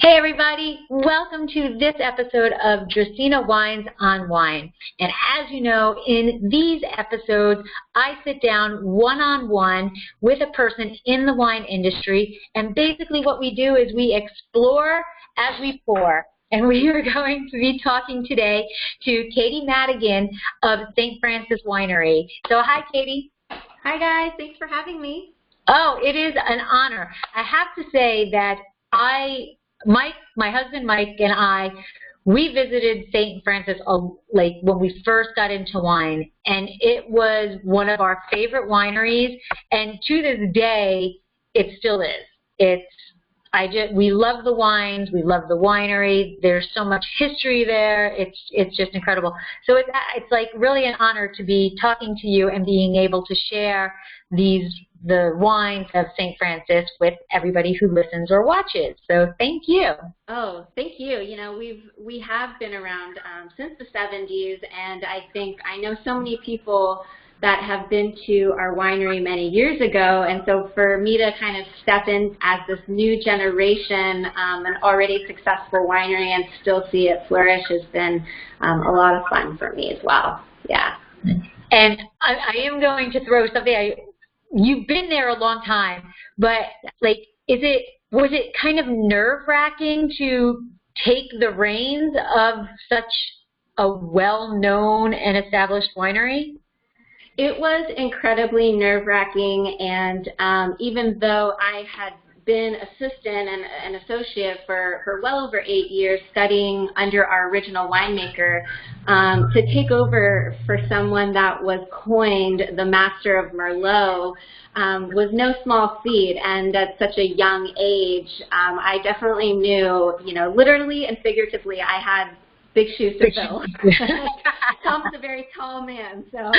Hey everybody, welcome to this episode of Dracaena Wines on Wine. And as you know, in these episodes, I sit down one-on-one with a person in the wine industry, and basically what we do is we explore as we pour. And we are going to be talking today to Katie Madigan of St. Francis Winery. So hi Katie. Hi guys, thanks for having me. Oh, it is an honor. I have to say that my husband Mike and I, we visited St. Francis like when we first got into wine, and it was one of our favorite wineries, and to this day, it still is. We love the wines, we love the winery. There's so much history there. It's just incredible. So it's like really an honor to be talking to you and being able to share the wines of St. Francis with everybody who listens or watches. So thank you. Oh, thank you. You know, we have been around since the 70s, and I know so many people that have been to our winery many years ago, and so for me to kind of step in as this new generation, an already successful winery, and still see it flourish has been a lot of fun for me as well. Yeah. And I am going to throw something. You've been there a long time, but like, was it kind of nerve-wracking to take the reins of such a well-known and established winery? It was incredibly nerve-wracking, and even though I had been assistant and an associate for well over 8 years studying under our original winemaker, to take over for someone that was coined the Master of Merlot was no small feat, and at such a young age, I definitely knew, literally and figuratively, I had big shoes to fill. Tom's a very tall man, so.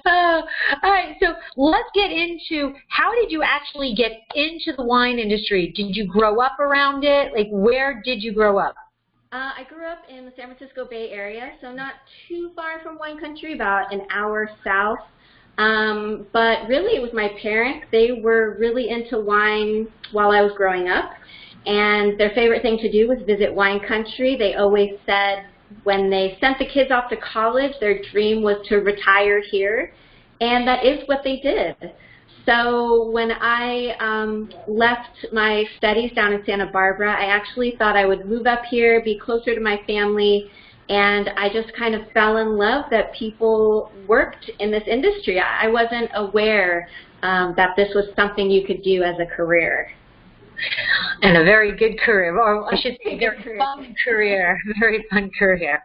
All right, so let's get into, how did you actually get into the wine industry? Did you grow up around it? Like, where did you grow up? I grew up in the San Francisco Bay Area, so not too far from wine country, about an hour south. But really, it was my parents. They were really into wine while I was growing up, and their favorite thing to do was visit wine country. They always said when they sent the kids off to college, their dream was to retire here, and that is what they did. So when I left my studies down in Santa Barbara, I actually thought I would move up here, be closer to my family, and I just kind of fell in love that people worked in this industry. I wasn't aware that this was something you could do as a career. And a very good career, or I should say, very fun career. Very fun career.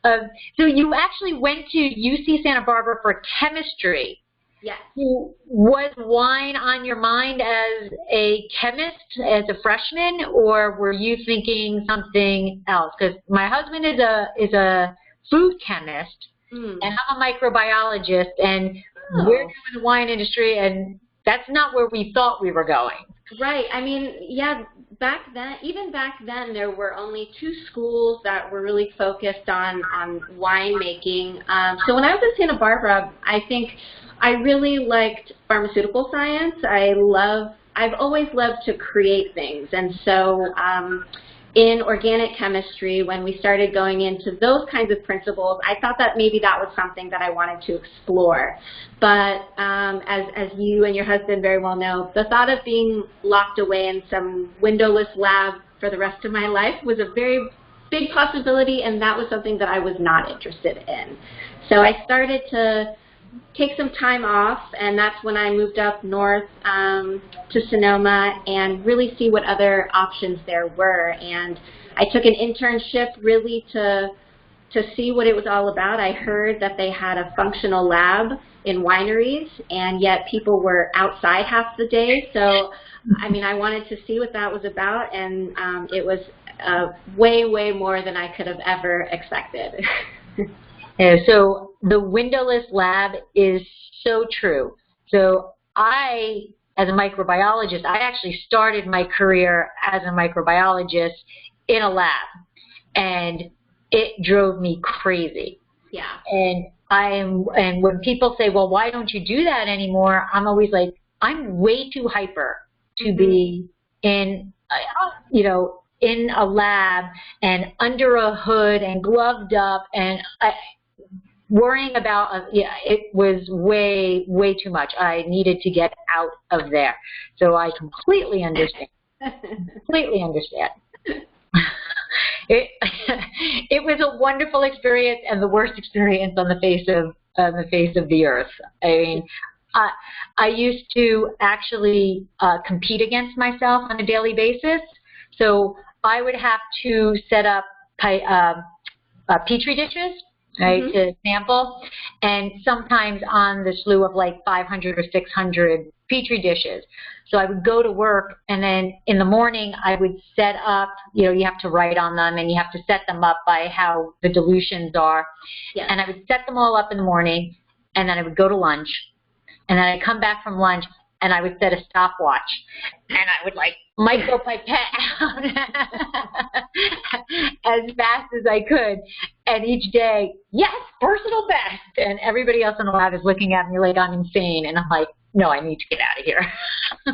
So you actually went to UC Santa Barbara for chemistry. Yes. Was wine on your mind as a chemist, as a freshman, or were you thinking something else? Because my husband is a food chemist, and I'm a microbiologist, and we're doing the wine industry, and that's not where we thought we were going. Right. I mean, yeah, even back then, there were only 2 schools that were really focused on winemaking. So when I was in Santa Barbara, I think I really liked pharmaceutical science. I've always loved to create things. And so in organic chemistry, when we started going into those kinds of principles, I thought that maybe that was something that I wanted to explore. But as you and your husband very well know, the thought of being locked away in some windowless lab for the rest of my life was a very big possibility, and that was something that I was not interested in. So I started to take some time off, and that's when I moved up north to Sonoma and really see what other options there were. And I took an internship really to see what it was all about. I heard that they had a functional lab in wineries, and yet people were outside half the day. So, I mean, I wanted to see what that was about, and it was way, way more than I could have ever expected. Yeah, so the windowless lab is so true. So I, as a microbiologist, I actually started my career as a microbiologist in a lab, and it drove me crazy. Yeah. And when people say, well, why don't you do that anymore? I'm always like, I'm way too hyper to be in you know, in a lab and under a hood and gloved up and worrying about, it was way too much. I needed to get out of there. So I completely understand. Completely understand. It was a wonderful experience and the worst experience on the face of the earth. I mean, I used to actually compete against myself on a daily basis. So I would have to set up petri dishes, right, to sample, and sometimes on the slew of like 500 or 600 petri dishes. So I would go to work, and then in the morning I would set up, you have to write on them, and you have to set them up by how the dilutions are. Yes. And I would set them all up in the morning, and then I would go to lunch, and then I'd come back from lunch, and I would set a stopwatch, and I would like micropipette out as fast as I could. And each day, yes, personal best. And everybody else in the lab is looking at me like I'm insane. And I'm like, no, I need to get out of here.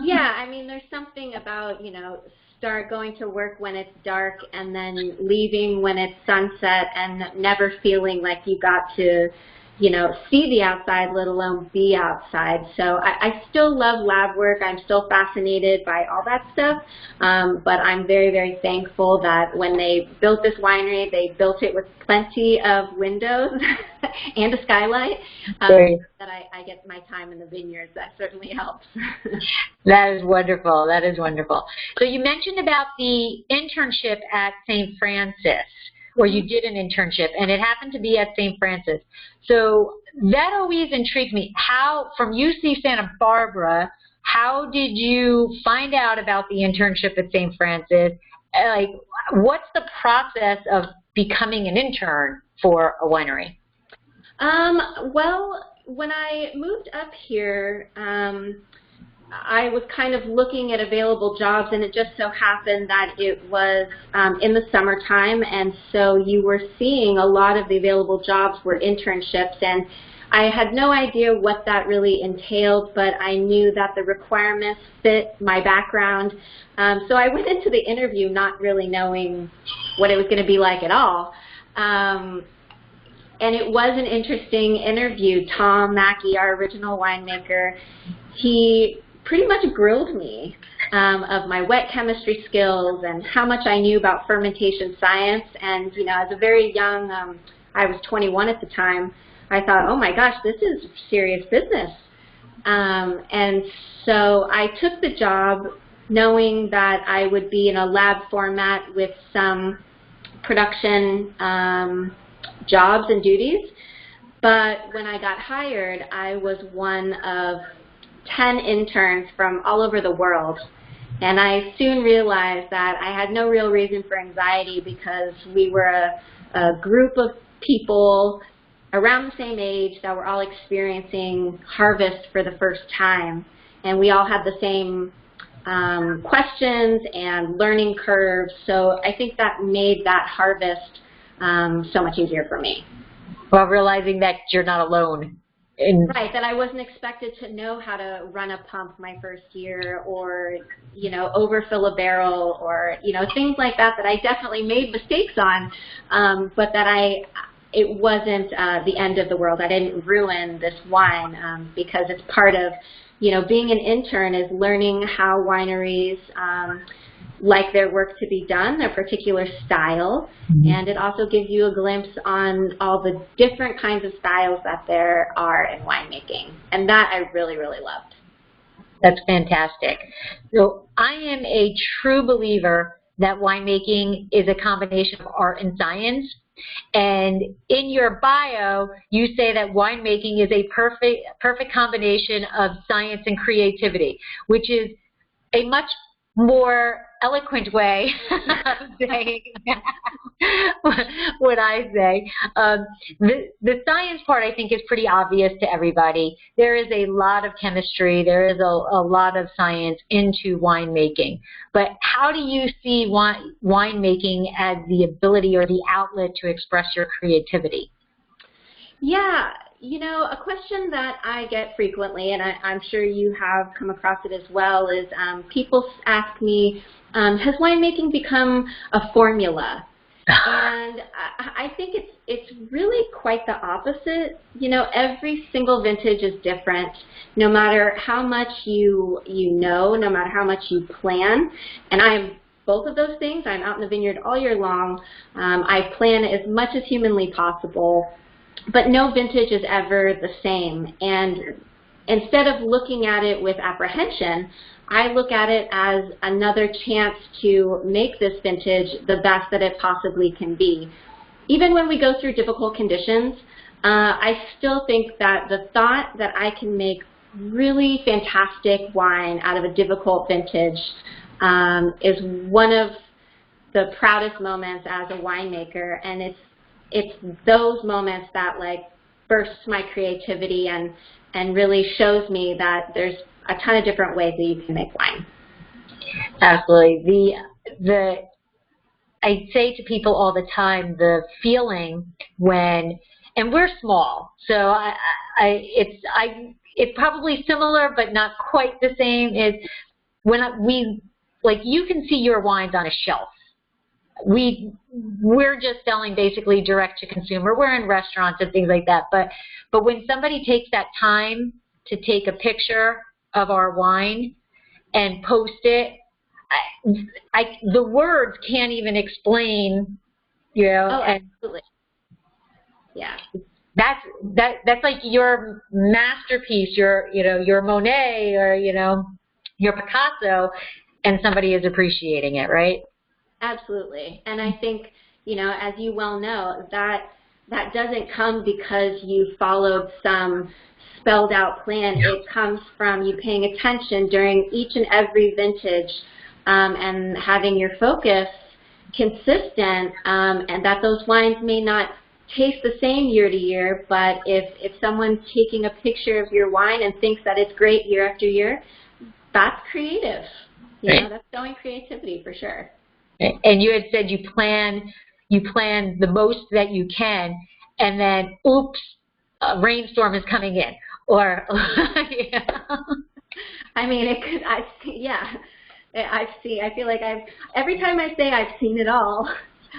Yeah, I mean, there's something about, start going to work when it's dark and then leaving when it's sunset and never feeling like you got to see the outside, let alone be outside. So I still love lab work. I'm still fascinated by all that stuff. But I'm very, very thankful that when they built this winery, they built it with plenty of windows and a skylight, that I get my time in the vineyards. That certainly helps. That is wonderful. That is wonderful. So you mentioned about the internship at St. Francis, or you did an internship, and it happened to be at St. Francis. So that always intrigued me. How, from UC Santa Barbara, how did you find out about the internship at St. Francis? Like, what's the process of becoming an intern for a winery? Well, when I moved up here, I was kind of looking at available jobs, and it just so happened that it was in the summertime, and so you were seeing a lot of the available jobs were internships, and I had no idea what that really entailed, but I knew that the requirements fit my background. So I went into the interview not really knowing what it was going to be like at all. And it was an interesting interview. Tom Mackey, our original winemaker, he pretty much grilled me of my wet chemistry skills and how much I knew about fermentation science. And, as a very young, I was 21 at the time, I thought, oh my gosh, this is serious business. And so I took the job knowing that I would be in a lab format with some production jobs and duties. But when I got hired, I was one of 10 interns from all over the world, and I soon realized that I had no real reason for anxiety because we were a group of people around the same age that were all experiencing harvest for the first time, and we all had the same questions and learning curves, so I think that made that harvest so much easier for me. Well, realizing that you're not alone. Right, that I wasn't expected to know how to run a pump my first year, or, overfill a barrel, or, things like that I definitely made mistakes on, but that it wasn't the end of the world. I didn't ruin this wine because it's part of, being an intern is learning how wineries like their work to be done, their particular style, and it also gives you a glimpse on all the different kinds of styles that there are in winemaking, and that I really, really loved. That's fantastic. So I am a true believer that winemaking is a combination of art and science, and in your bio, you say that winemaking is a perfect combination of science and creativity, which is a much more eloquent way of saying what I say. The science part, I think, is pretty obvious to everybody. There is a lot of chemistry. There is a lot of science into winemaking. But how do you see winemaking as the ability or the outlet to express your creativity? Yeah, You know, a question that I get frequently, and I'm sure you have come across it as well, is people ask me, has winemaking become a formula? And I think it's really quite the opposite. You know, every single vintage is different, no matter how much you know, no matter how much you plan. And I'm both of those things. I'm out in the vineyard all year long. I plan as much as humanly possible, but no vintage is ever the same. And instead of looking at it with apprehension, I look at it as another chance to make this vintage the best that it possibly can be. Even when we go through difficult conditions, I still think that the thought that I can make really fantastic wine out of a difficult vintage is one of the proudest moments as a winemaker, and it's those moments that like bursts my creativity and really shows me that there's a ton of different ways that you can make wine. Absolutely. I say to people all the time, the feeling when, and we're small, so it's probably similar but not quite the same, is when like you can see your wines on a shelf. We're just selling basically direct to consumer. We're in restaurants and things like that, but when somebody takes that time to take a picture of our wine and post it, the words can't even explain, you know. Oh, absolutely. Yeah. That's like your masterpiece, your Monet or, your Picasso, and somebody is appreciating it, right? Absolutely. And I think, as you well know, that doesn't come because you followed some spelled out plan. It comes from you paying attention during each and every vintage and having your focus consistent, and that those wines may not taste the same year to year, but if someone's taking a picture of your wine and thinks that it's great year after year, that's creative. That's showing creativity for sure. And you had said you plan the most that you can, and then oops, a rainstorm is coming in, or yeah. I mean, I feel like every time I say I've seen it all,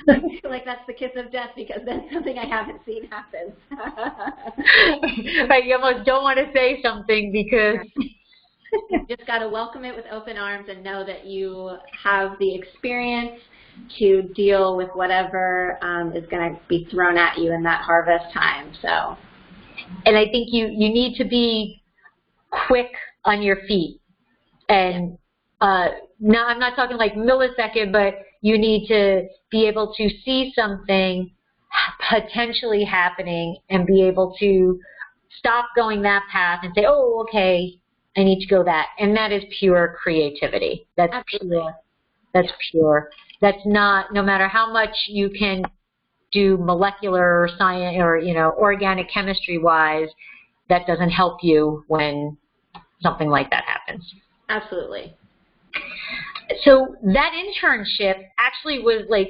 I feel like that's the kiss of death, because then something I haven't seen happens. Right, you almost don't want to say something because you just got to welcome it with open arms and know that you have the experience to deal with whatever is going to be thrown at you in that harvest time. So, and I think you need to be quick on your feet. And now I'm not talking like millisecond, but you need to be able to see something potentially happening and be able to stop going that path and say, oh, okay, I need to go that. And that is pure creativity. That's pure. That's pure. That's not, no matter how much you can do molecular science or, organic chemistry wise, that doesn't help you when something like that happens. Absolutely. So that internship actually was like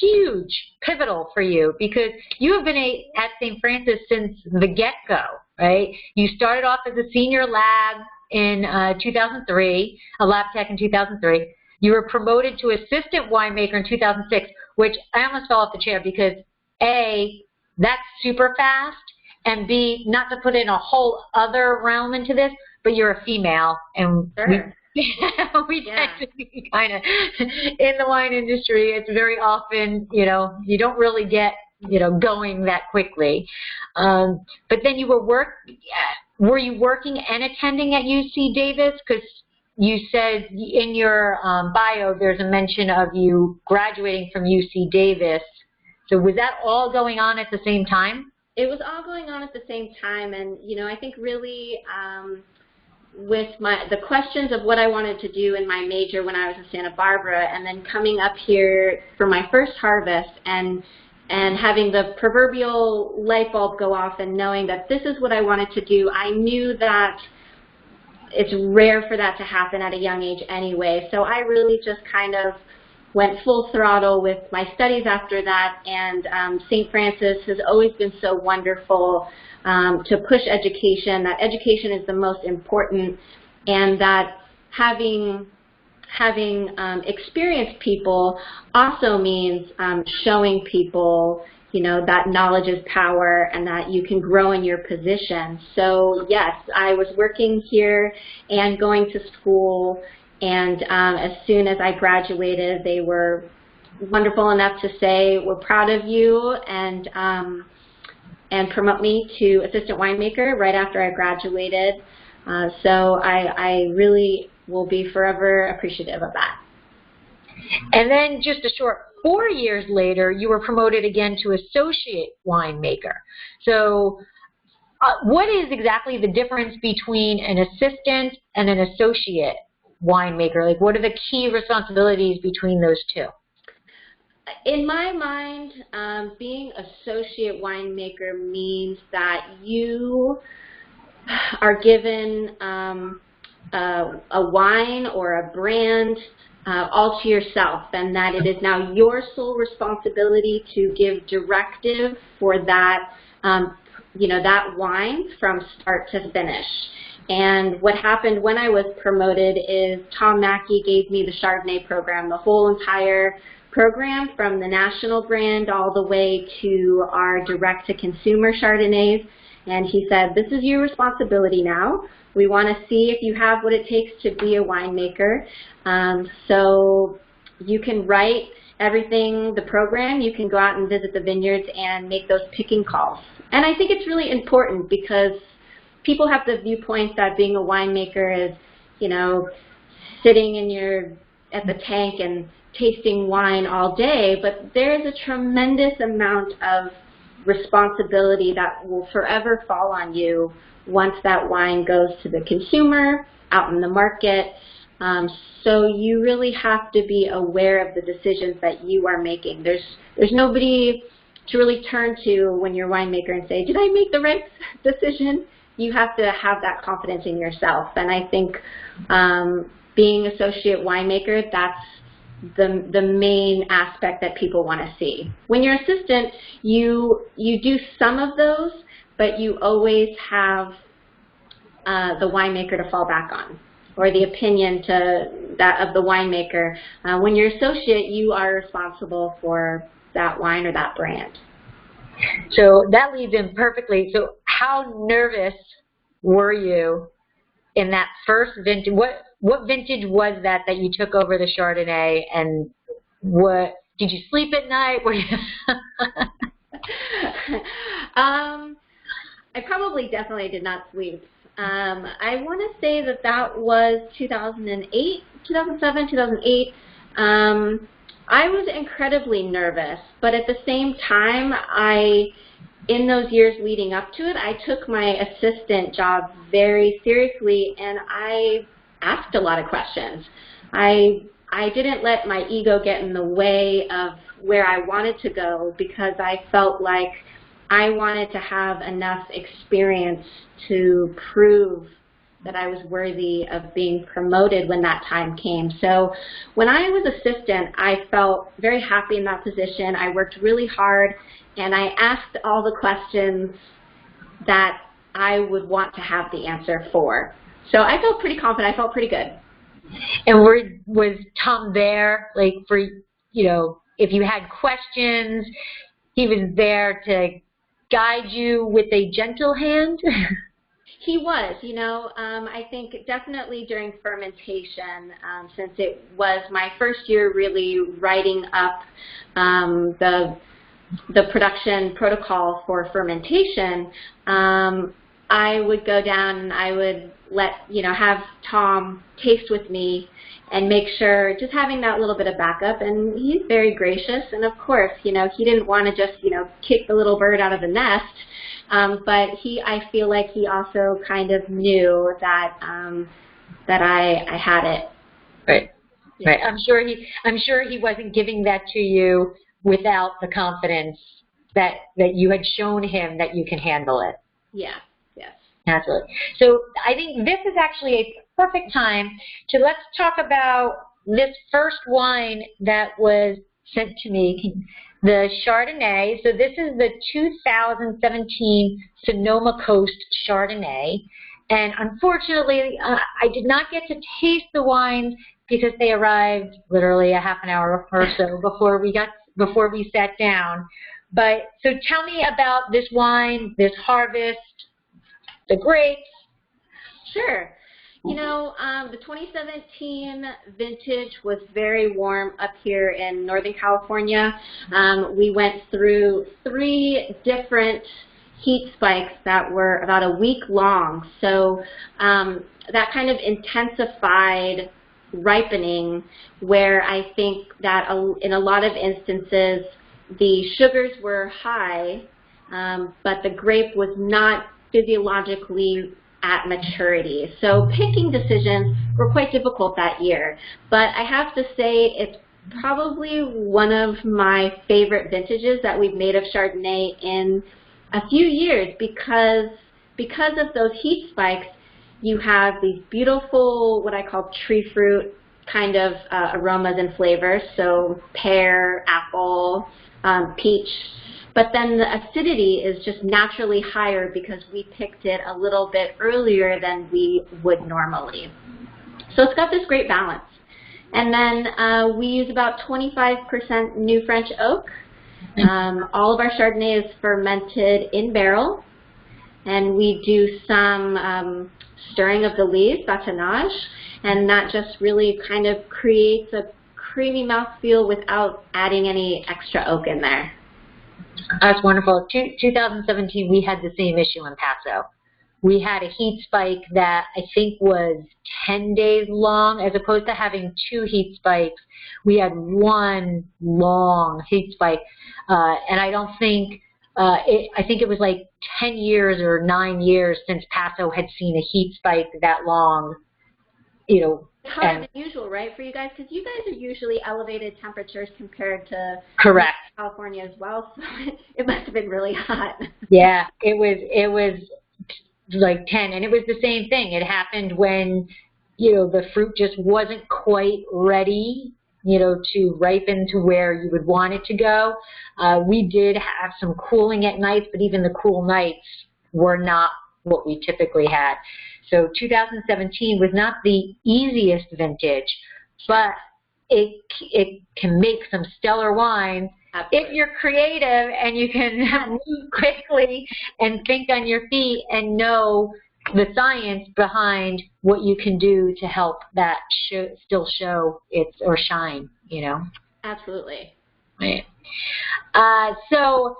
huge, pivotal for you, because you have been at St. Francis since the get-go, right? You started off as a senior lab in 2003, a lab tech in 2003. You were promoted to assistant winemaker in 2006, which I almost fell off the chair because A, that's super fast, and B, not to put in a whole other realm into this, but you're a female, and sure. we tend to be kind of in the wine industry. It's very often, you don't really get, going that quickly. But then you were you working and attending at UC Davis? Because you said in your bio there's a mention of you graduating from UC Davis. So was that all going on at the same time? It was all going on at the same time, and I think really with the questions of what I wanted to do in my major when I was in Santa Barbara, and then coming up here for my first harvest and having the proverbial light bulb go off and knowing that this is what I wanted to do, I knew that it's rare for that to happen at a young age anyway. So I really just kind of went full throttle with my studies after that, and St. Francis has always been so wonderful to push education, that education is the most important, and that having experienced people also means showing people, that knowledge is power and that you can grow in your position. So yes, I was working here and going to school, and as soon as I graduated, they were wonderful enough to say, we're proud of you, and promote me to assistant winemaker right after I graduated. So I really will be forever appreciative of that. And then just a short 4 years later, you were promoted again to associate winemaker. So what is exactly the difference between an assistant and an associate winemaker? Like, what are the key responsibilities between those two? In my mind, being associate winemaker means that you are given a wine or a brand all to yourself, and that it is now your sole responsibility to give directive for that, that wine from start to finish. And what happened when I was promoted is Tom Mackey gave me the Chardonnay program, the whole entire program, from the national brand all the way to our direct-to-consumer Chardonnays. And he said, this is your responsibility now. We want to see if you have what it takes to be a winemaker. So you can write everything, the program, you can go out and visit the vineyards and make those picking calls. And I think it's really important because people have the viewpoint that being a winemaker is, sitting at the tank and tasting wine all day, but there is a tremendous amount of responsibility that will forever fall on you once that wine goes to the consumer, out in the market. So you really have to be aware of the decisions that you are making. There's nobody to really turn to when you're a winemaker and say, did I make the right decision? You have to have that confidence in yourself. And I think being associate winemaker, that's the main aspect that people want to see. When you're assistant, you do some of those, but you always have the winemaker to fall back on, or the opinion of the winemaker. When you're associate, you are responsible for that wine or that brand. So that leads in perfectly. So how nervous were you in that first vintage? What vintage was that you took over the Chardonnay, and what did you sleep at night? Were you I probably definitely did not sleep. I want to say that was 2008, 2007, 2008. I was incredibly nervous, but at the same time, in those years leading up to it, I took my assistant job very seriously, and I asked a lot of questions. I didn't let my ego get in the way of where I wanted to go, because I felt like I wanted to have enough experience to prove that I was worthy of being promoted when that time came. So when I was assistant, I felt very happy in that position. I worked really hard, and I asked all the questions that I would want to have the answer for. So I felt pretty confident. I felt pretty good. And was Tom there, like, for, if you had questions, he was there to guide you with a gentle hand? He was, I think definitely during fermentation, since it was my first year really writing up the production protocol for fermentation, I would go down and I would have Tom taste with me and make sure, just having that little bit of backup. And he's very gracious, and of course, he didn't want to just, kick the little bird out of the nest. But I feel like he also kind of knew that I had it. Right. Yeah. Right. I'm sure he wasn't giving that to you without the confidence that you had shown him that you can handle it. Yeah. Yes. Absolutely. So I think this is actually a perfect time to let's talk about this first wine that was sent to me. the Chardonnay. So this is the 2017 Sonoma Coast Chardonnay. And unfortunately, I did not get to taste the wines because they arrived literally a half an hour or so before we sat down. But so tell me about this wine, this harvest, the grapes. Sure. You know, the 2017 vintage was very warm up here in Northern California. We went through 3 different heat spikes that were about a week long. So that kind of intensified ripening, where I think that in a lot of instances the sugars were high, but the grape was not physiologically at maturity. So picking decisions were quite difficult that year. But I have to say it's probably one of my favorite vintages that we've made of Chardonnay in a few years, because of those heat spikes, you have these beautiful, what I call tree fruit kind of aromas and flavors, so pear, apple, peach. But then the acidity is just naturally higher because we picked it a little bit earlier than we would normally. So it's got this great balance. And then we use about 25% new French oak. All of our Chardonnay is fermented in barrel. And we do some stirring of the leaves, bâtonnage, and that just really kind of creates a creamy mouthfeel without adding any extra oak in there. That's wonderful. 2017, we had the same issue in Paso. We had a heat spike that I think was 10 days long, as opposed to having 2 heat spikes. We had 1 long heat spike, and I don't think, I think it was like 10 years or 9 years since Paso had seen a heat spike that long, you know. It's harder than usual, right, for you guys? Because you guys are usually elevated temperatures compared to Correct. California as well, so it must have been really hot. Yeah, it was like 10, and it was the same thing. It happened when, you know, the fruit just wasn't quite ready, you know, to ripen to where you would want it to go. We did have some cooling at nights, but even the cool nights were not what we typically had. So 2017 was not the easiest vintage, but it can make some stellar wine. Absolutely. If you're creative and you can move quickly and think on your feet and know the science behind what you can do to help that still show its or shine, you know. Absolutely. Right. So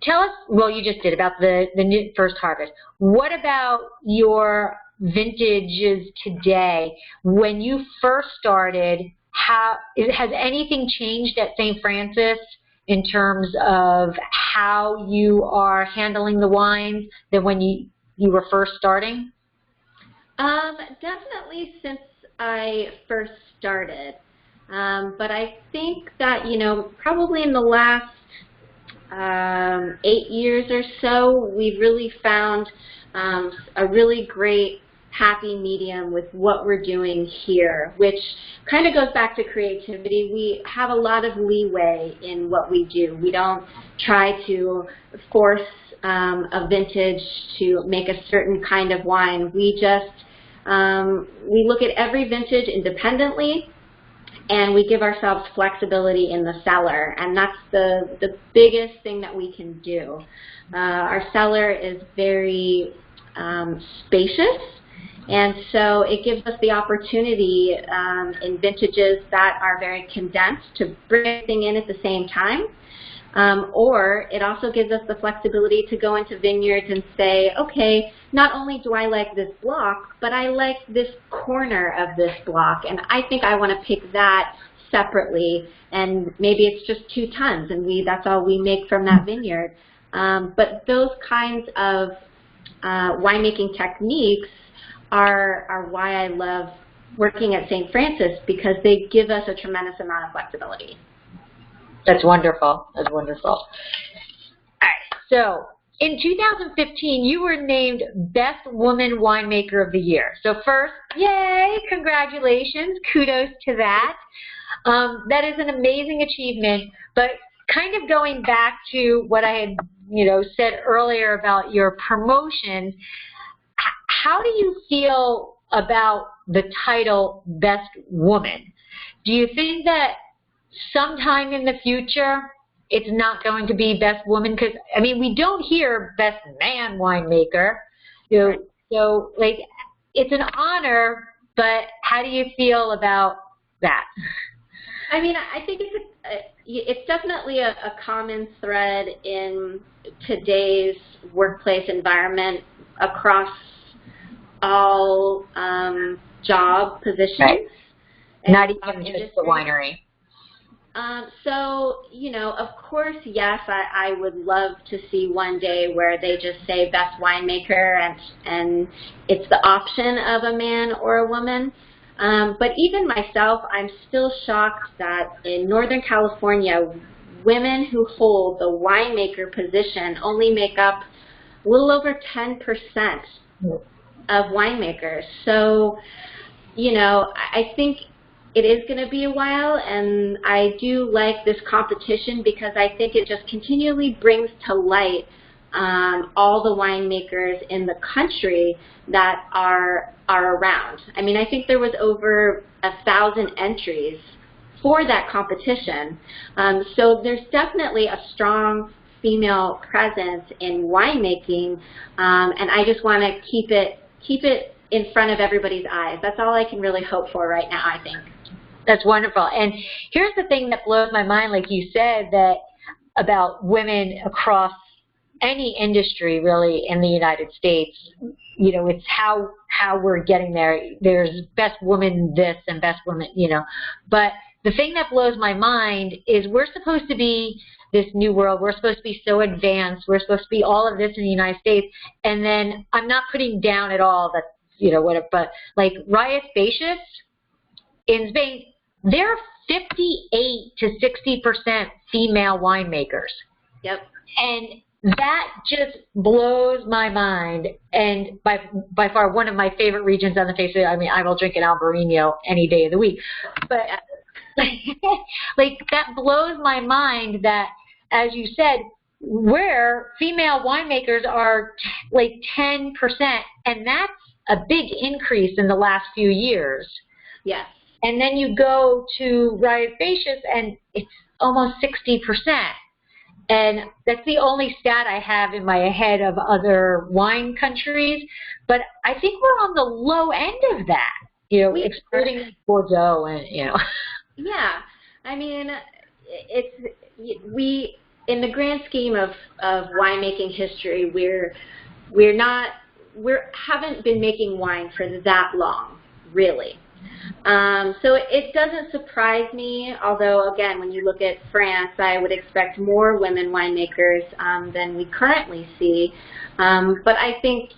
tell us, well, you just did about the new first harvest. What about your vintages today? When you first started, has anything changed at St. Francis in terms of how you are handling the wines than when you were first starting? Definitely since I first started. But I think that, you know, probably in the last 8 years or so, we've really found a really great happy medium with what we're doing here, which kind of goes back to creativity. We have a lot of leeway in what we do. We don't try to force a vintage to make a certain kind of wine. We just, we look at every vintage independently, and we give ourselves flexibility in the cellar, and that's the biggest thing that we can do. Our cellar is very spacious, and so it gives us the opportunity in vintages that are very condensed to bring everything in at the same time. Or it also gives us the flexibility to go into vineyards and say, okay, not only do I like this block, but I like this corner of this block, and I think I want to pick that separately, and maybe it's just 2 tons, and that's all we make from that vineyard. But those kinds of winemaking techniques are why I love working at St. Francis, because they give us a tremendous amount of flexibility. That's wonderful. That's wonderful. All right. So in 2015, you were named Best Woman Winemaker of the Year. So first, yay, congratulations. Kudos to that. That is an amazing achievement. But kind of going back to what I had, said earlier about your promotion, how do you feel about the title Best Woman? Do you think that sometime in the future it's not going to be Best Woman? Because, I mean, we don't hear Best Man Winemaker. Right. So, like, it's an honor, but how do you feel about that? I mean, I think it's definitely a common thread in today's workplace environment across all job positions. Right. Not even industry. just the winery. So, of course, yes, I would love to see one day where they just say best winemaker and it's the option of a man or a woman. But even myself, I'm still shocked that in Northern California, women who hold the winemaker position only make up a little over 10% of winemakers. So, I think it is going to be a while, and I do like this competition because I think it just continually brings to light all the winemakers in the country that are around. I mean, I think there was over 1,000 entries for that competition. So there's definitely a strong female presence in winemaking, and I just want to keep it in front of everybody's eyes. That's all I can really hope for right now, I think. That's wonderful. And here's the thing that blows my mind, like you said, that about women across any industry really in the United States. It's how we're getting there. There's best woman this and best woman, But the thing that blows my mind is we're supposed to be this new world. We're supposed to be so advanced. We're supposed to be all of this in the United States. And then I'm not putting down at all that, whatever, but like Reyes Baixas in Spain, there are 58 to 60% female winemakers. Yep. And that just blows my mind. And by far one of my favorite regions on the face of it. I mean, I will drink an Albarino any day of the week. But like that blows my mind that, as you said, where female winemakers are like 10%, and that's a big increase in the last few years. Yes. And then you go to Reyes Baixas, and it's almost 60%. And that's the only stat I have in my head of other wine countries. But I think we're on the low end of that, excluding Bordeaux and, Yeah. I mean, we in the grand scheme of winemaking history, we haven't been making wine for that long, really. So it doesn't surprise me, although, again, when you look at France, I would expect more women winemakers than we currently see. But I think,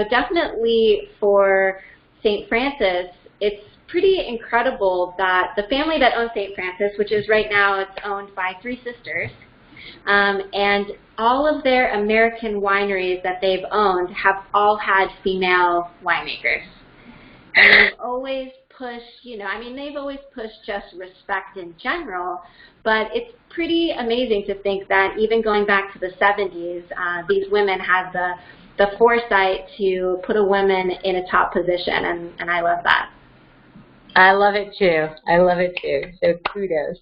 definitely for St. Francis, it's pretty incredible that the family that owns St. Francis, which is right now, it's owned by 3 sisters, and all of their American wineries that they've owned have all had female winemakers. And they've always pushed, they've always pushed just respect in general, but it's pretty amazing to think that even going back to the 70s, these women had the foresight to put a woman in a top position, and I love that. I love it too. So kudos.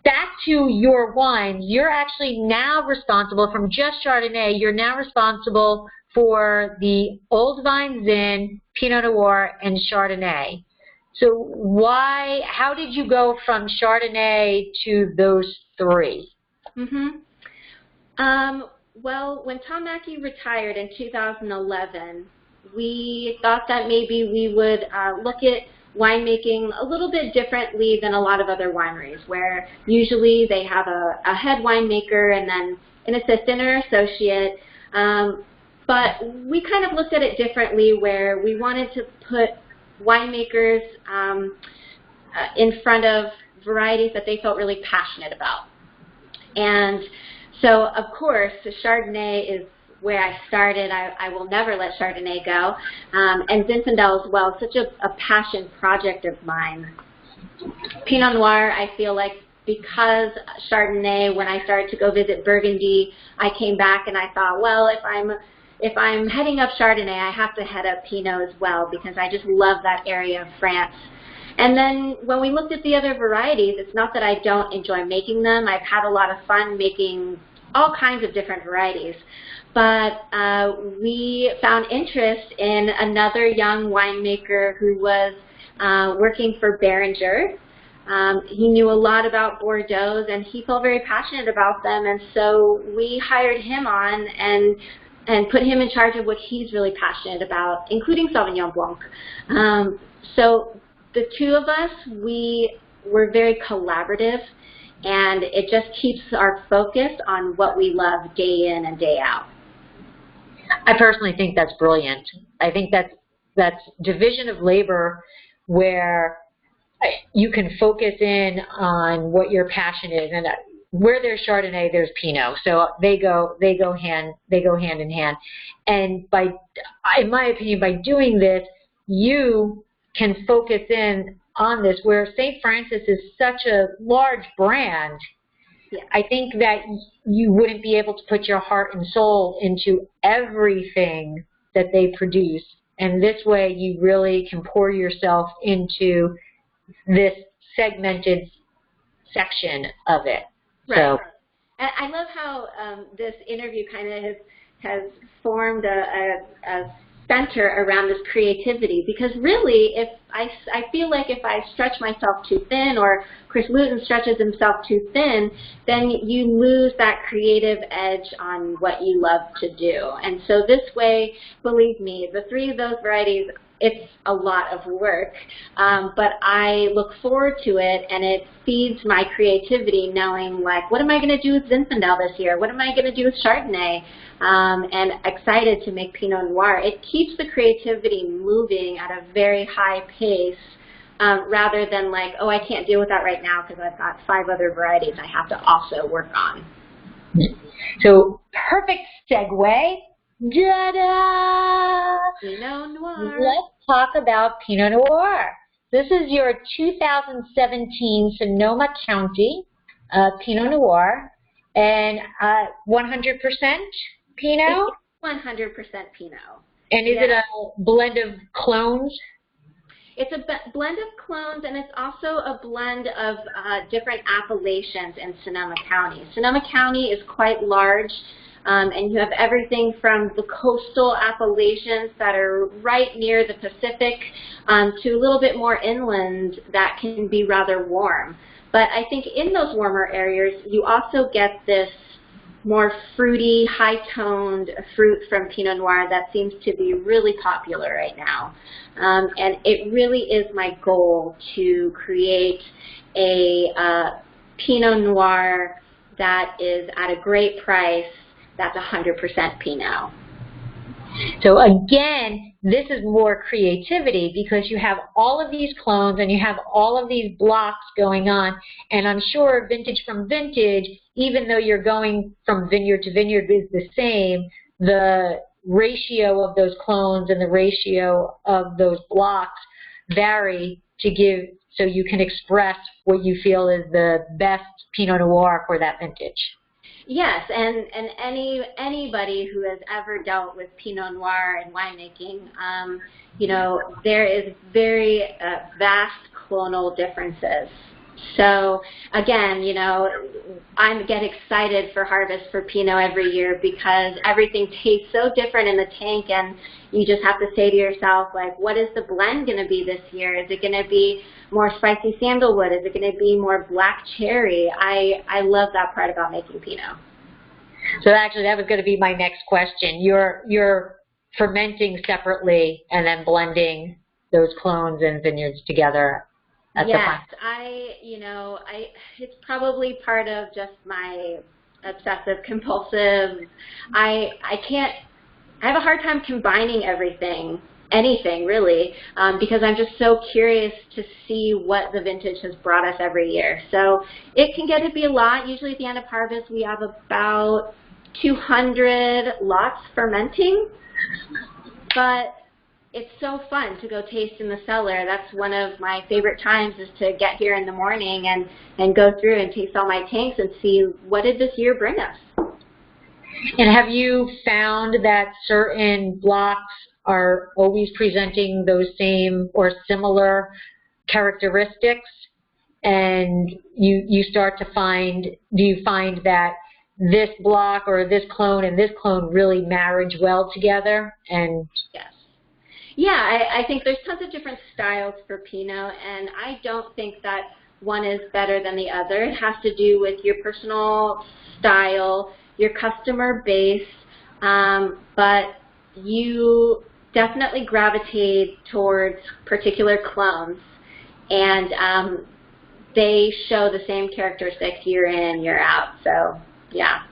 Back to your wines, you're actually now responsible, from just Chardonnay, you're now responsible for the Old Vine Zin, Pinot Noir, and Chardonnay. So how did you go from Chardonnay to those 3? Well, when Tom Mackey retired in 2011, we thought that maybe we would look at winemaking a little bit differently than a lot of other wineries, where usually they have a head winemaker and then an assistant or associate. But we kind of looked at it differently, where we wanted to put winemakers in front of varieties that they felt really passionate about. And so, of course, the Chardonnay is where I started. I will never let Chardonnay go. And Zinfandel as well, such a passion project of mine. Pinot Noir, I feel like, because Chardonnay, when I started to go visit Burgundy, I came back and I thought, well, if I'm heading up Chardonnay, I have to head up Pinot as well because I just love that area of France. And then when we looked at the other varieties, it's not that I don't enjoy making them. I've had a lot of fun making all kinds of different varieties. But we found interest in another young winemaker who was working for Beringer. He knew a lot about Bordeaux, and he felt very passionate about them. And so we hired him on and put him in charge of what he's really passionate about, including Sauvignon Blanc. So the two of us, we're very collaborative, and it just keeps our focus on what we love day in and day out. I personally think that's brilliant. I think that's division of labor where you can focus in on what your passion is, and where there's Chardonnay, there's Pinot. So they go hand in hand. And in my opinion, by doing this, you can focus in on this. Where St. Francis is such a large brand, yeah, I think that you wouldn't be able to put your heart and soul into everything that they produce. And this way, you really can pour yourself into this segmented section of it. Right. So, and I love how this interview kind of has formed a center around this creativity, because really, if I feel like if I stretch myself too thin, or Chris Luton stretches himself too thin, then you lose that creative edge on what you love to do. And so this way, believe me, the three of those varieties, it's a lot of work, but I look forward to it, and it feeds my creativity, knowing, like, what am I going to do with Zinfandel this year? What am I going to do with Chardonnay? And excited to make Pinot Noir. It keeps the creativity moving at a very high pace, rather than like, oh, I can't deal with that right now because I've got 5 other varieties I have to also work on. So, perfect segue. Ta-da! Pinot Noir. Let's talk about Pinot Noir. This is your 2017 Sonoma County Pinot Noir, and 100% Pinot? 100% Pinot. And is it a blend of clones? It's a blend of clones, and it's also a blend of different appellations in Sonoma County. Sonoma County is quite large. And you have everything from the coastal appellations that are right near the Pacific to a little bit more inland that can be rather warm. But I think in those warmer areas, you also get this more fruity, high-toned fruit from Pinot Noir that seems to be really popular right now. And it really is my goal to create a Pinot Noir that is at a great price, that's 100% Pinot. So again, this is more creativity because you have all of these clones and you have all of these blocks going on. And I'm sure vintage from vintage, even though you're going from vineyard to vineyard is the same, the ratio of those clones and the ratio of those blocks vary to give, so you can express what you feel is the best Pinot Noir for that vintage. Yes, and anybody who has ever dealt with Pinot Noir and winemaking, you know, there is very vast clonal differences. So again, you know, I get excited for harvest for Pinot every year because everything tastes so different in the tank, and you just have to say to yourself, like, what is the blend going to be this year? Is it going to be more spicy sandalwood? Is it going to be more black cherry? I love that part about making Pinot. So actually, that was going to be my next question. You're fermenting separately and then blending those clones and vineyards together. Yes, it's probably part of just my obsessive compulsive. I have a hard time combining anything really, because I'm just so curious to see what the vintage has brought us every year. So it can get to be a lot. Usually at the end of harvest, we have about 200 lots fermenting, but it's so fun to go taste in the cellar. That's one of my favorite times, is to get here in the morning and go through and taste all my tanks and see what did this year bring us. And have you found that certain blocks are always presenting those same or similar characteristics? And you start to find, do you find that this block or this clone and this clone really marriage well together? And yes. Yeah, I think there's tons of different styles for Pinot, and I don't think that one is better than the other. It has to do with your personal style, your customer base, but you definitely gravitate towards particular clones, and they show the same characteristics year in, year out. So, yeah.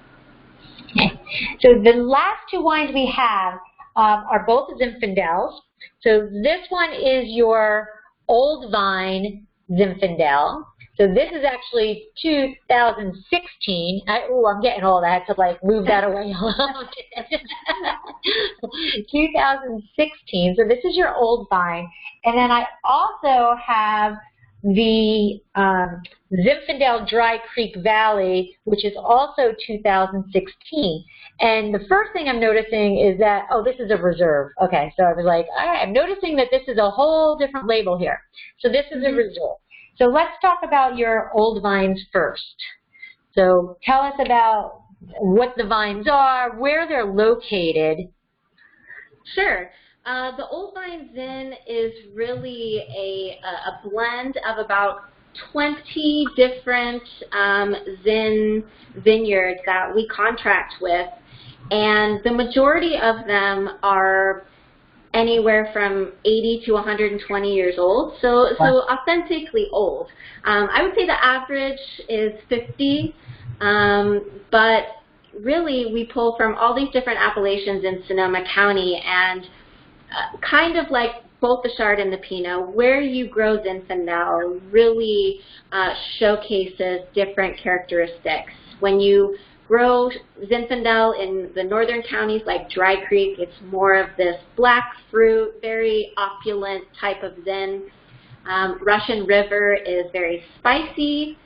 Okay. So the last two wines we have are both Zinfandels. So this one is your Old Vine Zinfandel. So this is actually 2016. I'm getting old. I had to like move that away a little bit. 2016. So this is your Old Vine. And then I also have the Zinfandel Dry Creek Valley, which is also 2016. And the first thing I'm noticing is that, oh, this is a reserve. Okay, so I was like, all right, I'm noticing that this is a whole different label here. So this is a reserve. So let's talk about your old vines first. So tell us about what the vines are, where they're located. Sure. The Old Vine Zin is really a blend of about 20 different Zin vineyards that we contract with, and the majority of them are anywhere from 80 to 120 years old, so authentically old. I would say the average is 50, but really we pull from all these different appellations in Sonoma County, and kind of like both the Chard and the Pinot, where you grow Zinfandel really showcases different characteristics. When you grow Zinfandel in the northern counties like Dry Creek, it's more of this black fruit, very opulent type of Zin. Russian River is very spicy.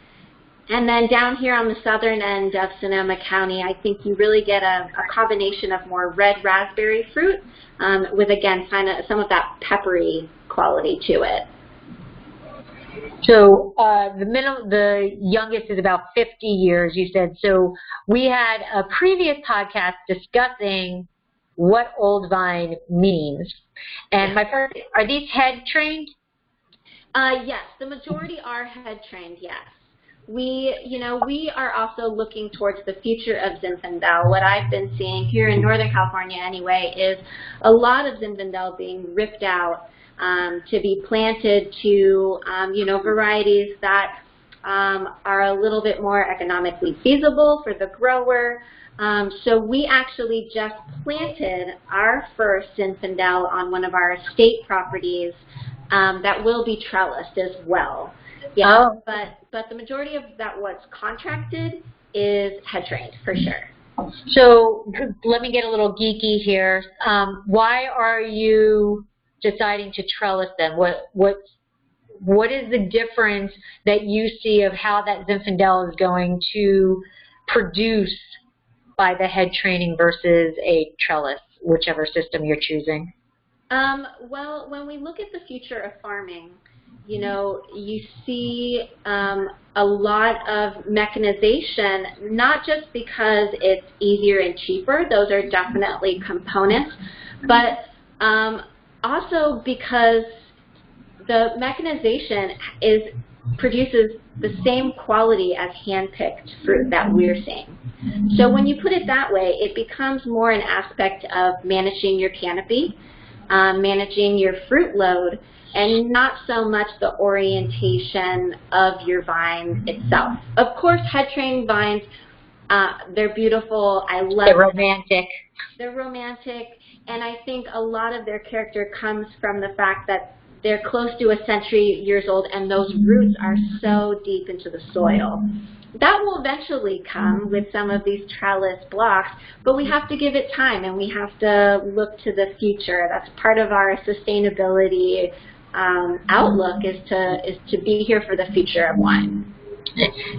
And then down here on the southern end of Sonoma County, I think you really get a combination of more red raspberry fruit with, again, kind of some of that peppery quality to it. So the youngest is about 50 years, you said. So we had a previous podcast discussing what Old Vine means. And my first, are these head trained? Yes, the majority are head trained, yes. We are also looking towards the future of Zinfandel. What I've been seeing here in Northern California anyway is a lot of Zinfandel being ripped out to be planted to, varieties that are a little bit more economically feasible for the grower. So we actually just planted our first Zinfandel on one of our estate properties that will be trellised as well. Yeah, oh. but the majority of that what's contracted is head trained for sure. So let me get a little geeky here. Why are you deciding to trellis them? What is the difference that you see of how that Zinfandel is going to produce by the head training versus a trellis, whichever system you're choosing? Well, when we look at the future of farming, you see a lot of mechanization, not just because it's easier and cheaper, those are definitely components, but also because the mechanization produces the same quality as hand-picked fruit that we're seeing. So when you put it that way, it becomes more an aspect of managing your canopy, managing your fruit load, and not so much the orientation of your vine itself. Of course, head-trained vines, they're beautiful. I love They're romantic. They're romantic, and I think a lot of their character comes from the fact that they're close to a century years old, and those roots are so deep into the soil. That will eventually come with some of these trellis blocks, but we have to give it time and we have to look to the future. That's part of our sustainability outlook, is to be here for the future of wine.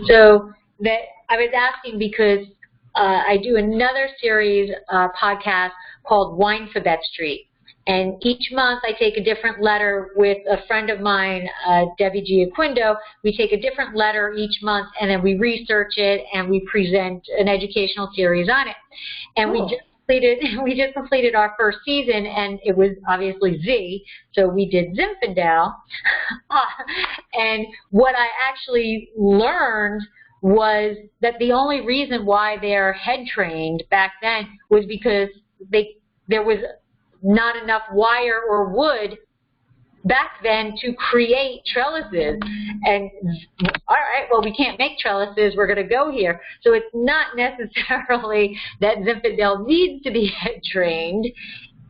So that I was asking because I do another series podcast called Wine for Bet Street. And each month I take a different letter with a friend of mine, Debbie G. Aquindo. We take a different letter each month, and then we research it and we present an educational series on it. And cool. we just completed our first season, and it was obviously Z, so we did Zinfandel. And what I actually learned was that the only reason why they're head trained back then was because there was not enough wire or wood back then to create trellises. And all right, well, we can't make trellises, we're going to go here. So it's not necessarily that Zinfandel needs to be head trained,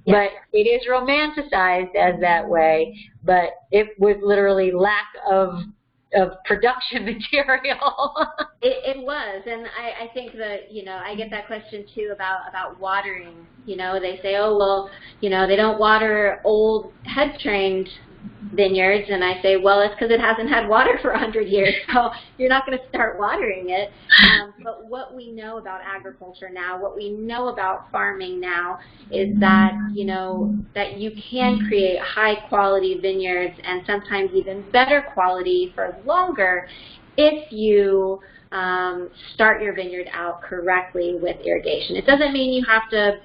but it is romanticized as that way. But it was literally lack of production material. It was, and I think that, I get that question too about watering. They say, oh, well, they don't water old head-trained vineyards, and I say, well, it's because it hasn't had water for 100 years, so you're not going to start watering it. But what we know about agriculture now, what we know about farming now, is that, that you can create high-quality vineyards and sometimes even better quality for longer if you start your vineyard out correctly with irrigation. It doesn't mean you have to,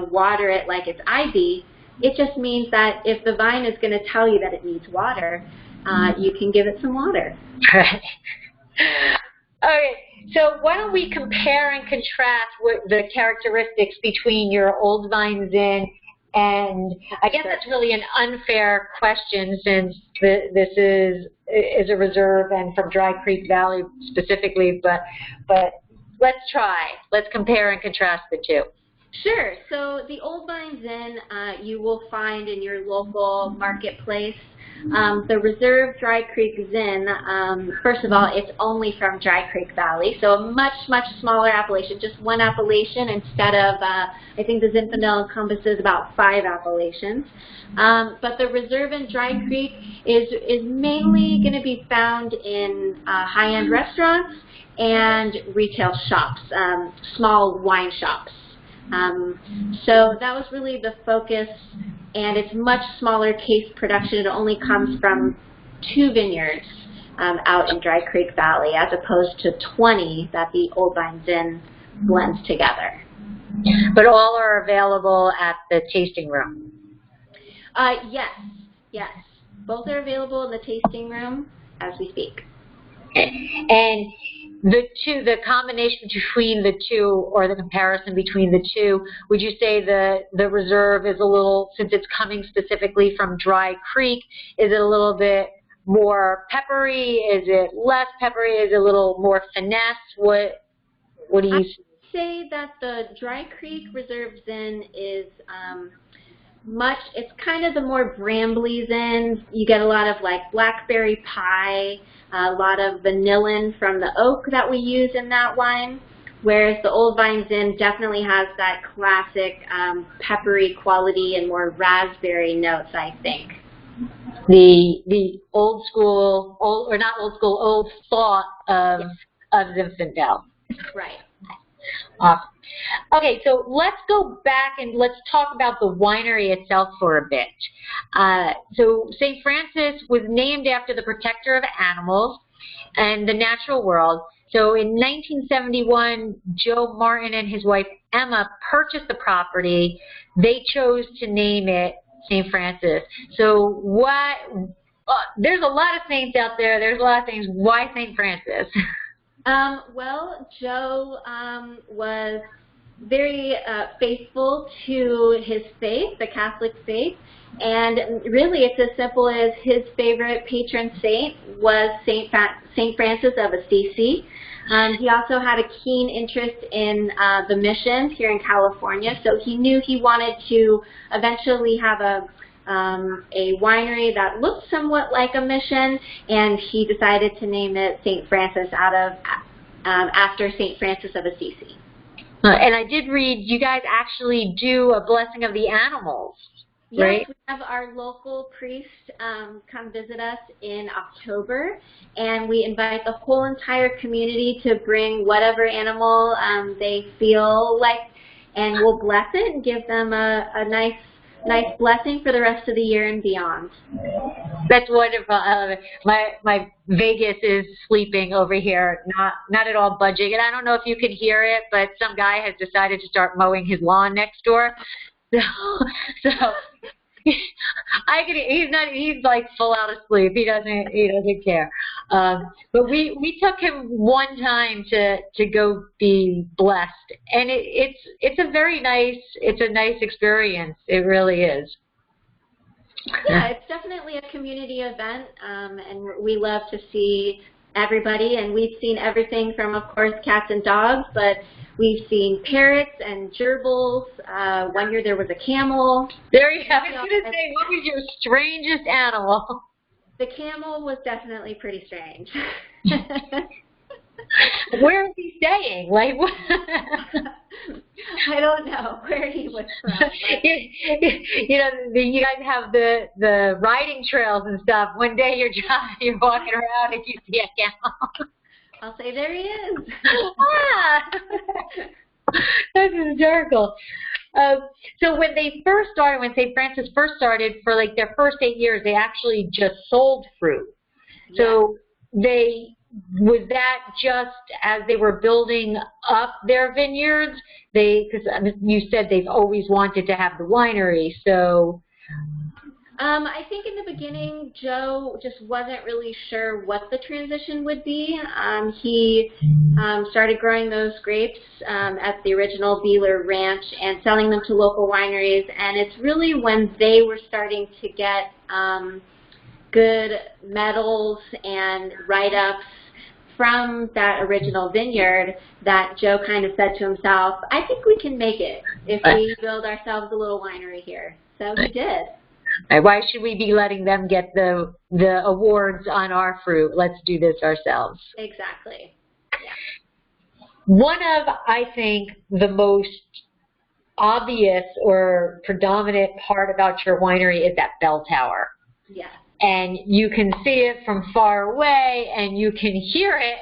water it like it's ivy. It just means that if the vine is going to tell you that it needs water, you can give it some water. Right. Okay, so why don't we compare and contrast what the characteristics between your Old Vine Zin, and I guess that's really an unfair question since this is a reserve and from Dry Creek Valley specifically, but let's try. Let's compare and contrast the two. Sure. So the Old Vine Zin you will find in your local marketplace. The Reserve Dry Creek Zin, first of all, it's only from Dry Creek Valley, so a much, much smaller appellation, just one appellation instead of, I think the Zinfandel encompasses about 5 appellations. But the Reserve in Dry Creek is mainly going to be found in high-end restaurants and retail shops, small wine shops. So that was really the focus, and it's much smaller case production. It only comes from 2 vineyards out in Dry Creek Valley, as opposed to 20 that the Old Vine Zin blends together. But all are available at the tasting room? Yes. Both are available in the tasting room as we speak. Okay. And the combination between the two, or the comparison between the two, would you say the Reserve is a little, since it's coming specifically from Dry Creek, is it a little bit more peppery? Is it less peppery? Is it a little more finesse? What do you see? I'd say that the Dry Creek Reserve Zin is it's kind of the more brambly Zin. You get a lot of like blackberry pie, a lot of vanillin from the oak that we use in that wine, whereas the Old Vine Zin definitely has that classic peppery quality and more raspberry notes, I think. The old thought of Zinfandel. Right. Awesome. Okay, so let's go back and let's talk about the winery itself for a bit. So St. Francis was named after the protector of animals and the natural world. So in 1971, Joe Martin and his wife Emma purchased the property. They chose to name it St. Francis. So there's a lot of saints out there. There's a lot of things. Why St. Francis? Well, Joe was very faithful to his faith, the Catholic faith, and really it's as simple as his favorite patron saint was St. Francis of Assisi. He also had a keen interest in the mission here in California, so he knew he wanted to eventually have a winery that looked somewhat like a mission, and he decided to name it St. Francis out of after St. Francis of Assisi. And I did read you guys actually do a blessing of the animals, right? Yes, we have our local priest come visit us in October, and we invite the whole entire community to bring whatever animal they feel like, and we'll bless it and give them a nice blessing for the rest of the year and beyond. That's wonderful. My Vegas is sleeping over here, not at all budging. And I don't know if you can hear it, but some guy has decided to start mowing his lawn next door. So he's like full out of sleep. He doesn't care. But we took him one time to go be blessed, and it's a nice experience. It really is. Yeah, it's definitely a community event, and we love to see everybody. And we've seen everything from, of course, cats and dogs, but we've seen parrots and gerbils. One year there was a camel. There you have it. I was going to say, what was your strangest animal? The camel was definitely pretty strange. Where is he staying? Like, what? I don't know where he was from. You know, you guys have the riding trails and stuff. One day you're walking around and you see a camel. I'll say, there he is. That's hysterical. So when St. Francis first started, for like their first 8 years, they actually just sold fruit. Yeah. So was that just as they were building up their vineyards? Because you said they've always wanted to have the winery, so. I think in the beginning, Joe just wasn't really sure what the transition would be. He started growing those grapes at the original Beeler Ranch and selling them to local wineries, and it's really when they were starting to get good medals and write-ups from that original vineyard that Joe kind of said to himself, I think we can make it if we build ourselves a little winery here. So he did. Why should we be letting them get the awards on our fruit? Let's do this ourselves. Exactly. Yeah. One of, I think, the most obvious or predominant part about your winery is that bell tower. Yes. And you can see it from far away, and you can hear it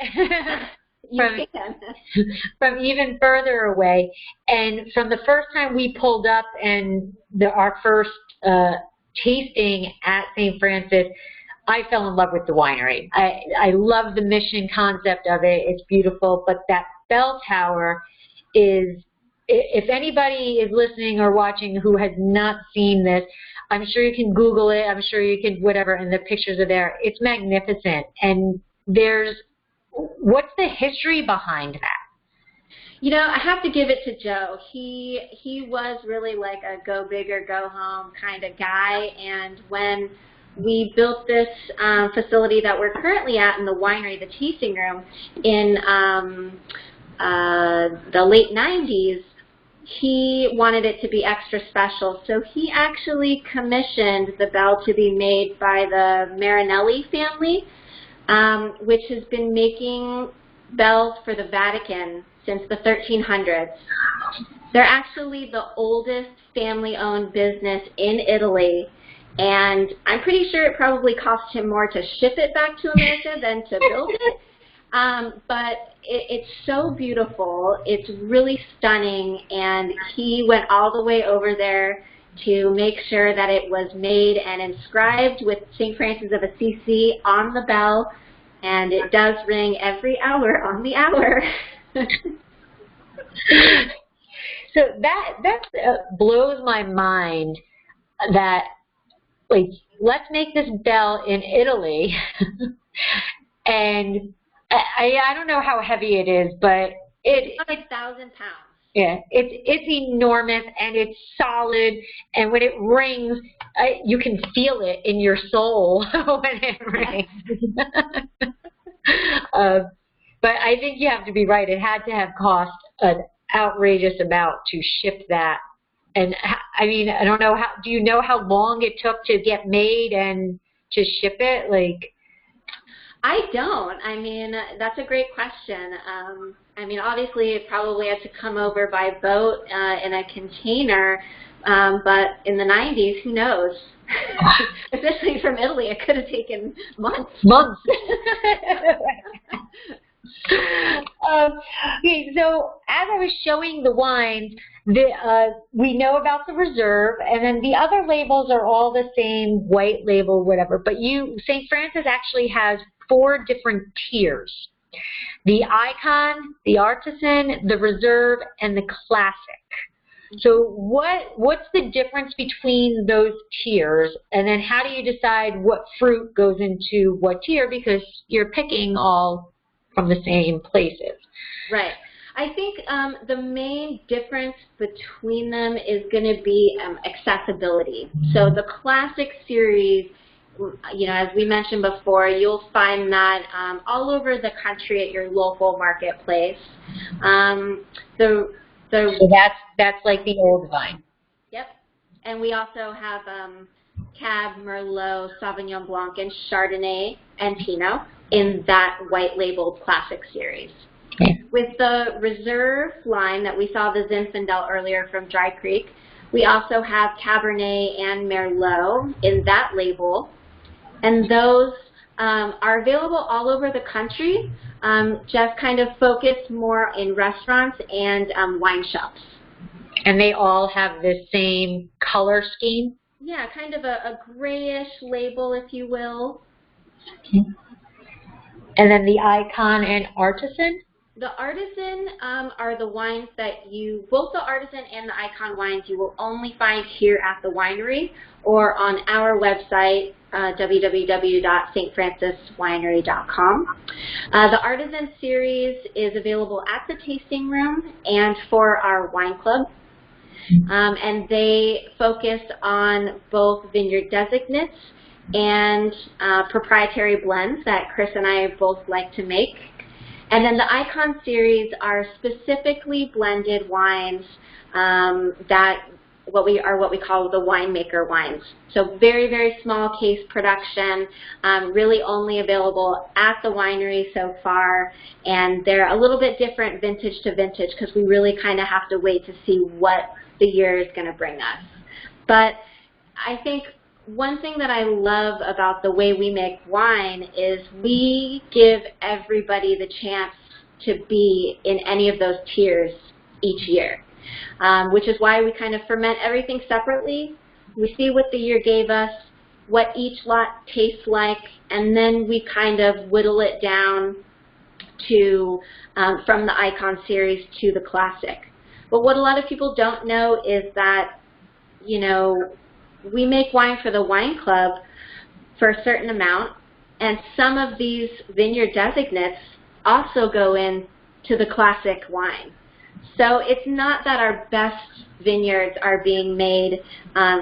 from even further away. And from the first time we pulled up and our first tasting at St. Francis, I fell in love with the winery. I love the mission concept of it. It's beautiful, but that bell tower is, if anybody is listening or watching who has not seen this, I'm sure you can Google it. I'm sure you can whatever, and the pictures are there. It's magnificent. And what's the history behind that? You know, I have to give it to Joe. He was really like a go big or go home kind of guy. And when we built this facility that we're currently at in the winery, the tasting room, in the late 90s, he wanted it to be extra special. So he actually commissioned the bell to be made by the Marinelli family, which has been making bells for the Vatican since the 1300s. They're actually the oldest family-owned business in Italy, and I'm pretty sure it probably cost him more to ship it back to America than to build it. But it's so beautiful. It's really stunning, and he went all the way over there to make sure that it was made and inscribed with St. Francis of Assisi on the bell, and it does ring every hour on the hour. So that blows my mind that, like, let's make this bell in Italy, and I don't know how heavy it is, but it's 1,000 pounds. Yeah, it's enormous, and it's solid, and when it rings, you can feel it in your soul when it rings. But I think you have to be right. It had to have cost an outrageous amount to ship that. And I mean, I don't know do you know how long it took to get made and to ship it? Like, I don't. I mean, that's a great question. I mean, obviously, it probably had to come over by boat in a container, but in the 90s, who knows? Especially from Italy, it could have taken months. Months. Okay, so as I was showing the wines, we know about the reserve, and then the other labels are all the same, white label, whatever. But St. Francis actually has 4 different tiers: the icon, the artisan, the reserve, and the classic. So what's the difference between those tiers, and then how do you decide what fruit goes into what tier, because you're picking all from the same places? Right. I think the main difference between them is going to be accessibility. So the classic series, you know, as we mentioned before, you'll find that all over the country at your local marketplace. So that's like the old vine. Yep. And we also have Cab, Merlot, Sauvignon Blanc, and Chardonnay and Pinot in that white labeled classic series. Okay. With the reserve line that we saw the Zinfandel earlier from Dry Creek, we also have Cabernet and Merlot in that label, and those are available all over the country, just kind of focused more in restaurants and wine shops. And they all have the same color scheme? Yeah, kind of a grayish label, if you will. Okay. And then the icon and artisan? The artisan are the wines that both the artisan and the icon wines you will only find here at the winery or on our website, www.stfranciswinery.com. The artisan series is available at the tasting room and for our wine club. And they focus on both vineyard designates and proprietary blends that Chris and I both like to make. And then the Icon series are specifically blended wines that what we call the Winemaker wines. So very, very small case production, really only available at the winery so far. And they're a little bit different vintage to vintage because we really kind of have to wait to see what the year is going to bring us. But I think one thing that I love about the way we make wine is we give everybody the chance to be in any of those tiers each year, which is why we kind of ferment everything separately. We see what the year gave us, what each lot tastes like, and then we kind of whittle it down to from the Icon series to the Classic. But what a lot of people don't know is that, you know, we make wine for the wine club for a certain amount, and some of these vineyard designates also go into the classic wine. So it's not that our best vineyards are being made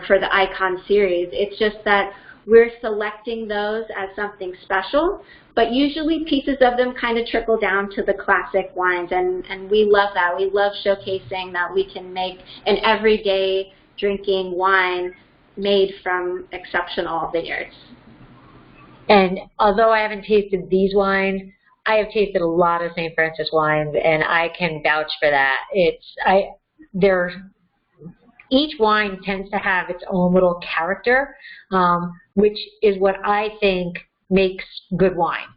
for the Icon series. It's just that we're selecting those as something special, but usually pieces of them kind of trickle down to the classic wines, and we love that. We love showcasing that we can make an everyday drinking wine made from exceptional vineyards. And although I haven't tasted these wines, I have tasted a lot of St. Francis wines, and I can vouch for that. Each wine tends to have its own little character, which is what I think makes good wine.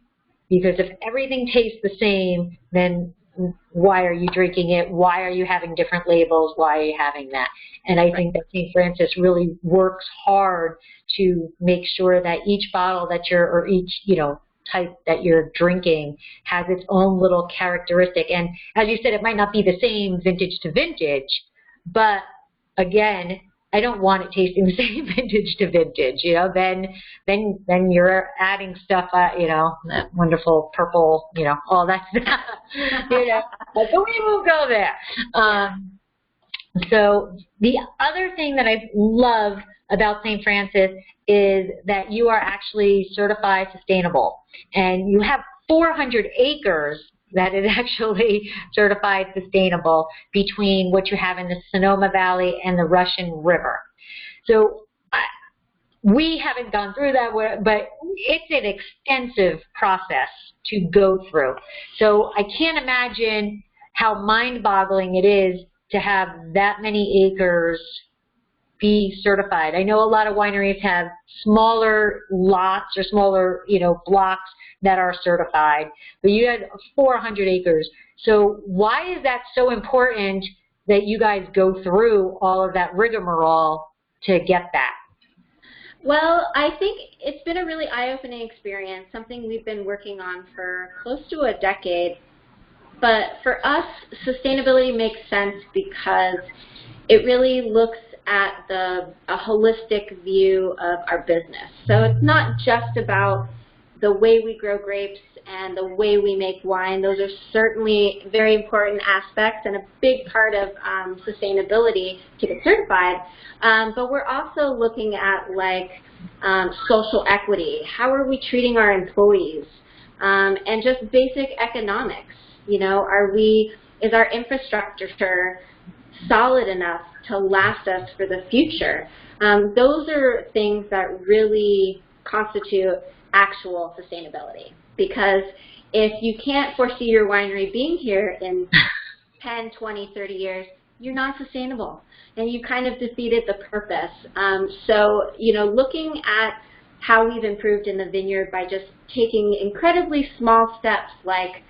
Because if everything tastes the same, then why are you drinking it? Why are you having different labels? Why are you having that? And I think that St. Francis really works hard to make sure that each bottle that or each, type that you're drinking has its own little characteristic. And as you said, it might not be the same vintage to vintage, but again, I don't want it tasting the same vintage to vintage, then you're adding stuff, that wonderful purple, all that stuff, but we won't go there. So the other thing that I love about St. Francis is that you are actually certified sustainable, and you have 400 acres that is actually certified sustainable between what you have in the Sonoma Valley and the Russian River. So we haven't gone through that, but it's an extensive process to go through. So I can't imagine how mind-boggling it is to have that many acres be certified. I know a lot of wineries have smaller lots or smaller, blocks that are certified, but you had 400 acres. So why is that so important that you guys go through all of that rigmarole to get that? Well, I think it's been a really eye-opening experience, something we've been working on for close to a decade. But for us, sustainability makes sense because it really looks at a holistic view of our business. So it's not just about the way we grow grapes and the way we make wine. Those are certainly very important aspects and a big part of sustainability to get certified. But we're also looking at social equity. How are we treating our employees? And just basic economics. Is our infrastructure solid enough to last us for the future? Those are things that really constitute actual sustainability. Because if you can't foresee your winery being here in 10, 20, 30 years, you're not sustainable. And you kind of defeated the purpose. So, looking at how we've improved in the vineyard by just taking incredibly small steps like,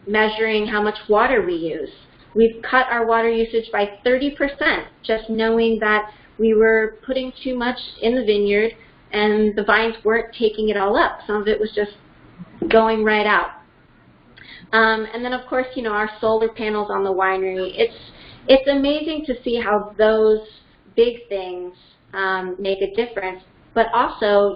measuring how much water we use. We've cut our water usage by 30%, just knowing that we were putting too much in the vineyard and the vines weren't taking it all up. Some of it was just going right out. And then, of course, our solar panels on the winery. It's amazing to see how those big things make a difference. But also,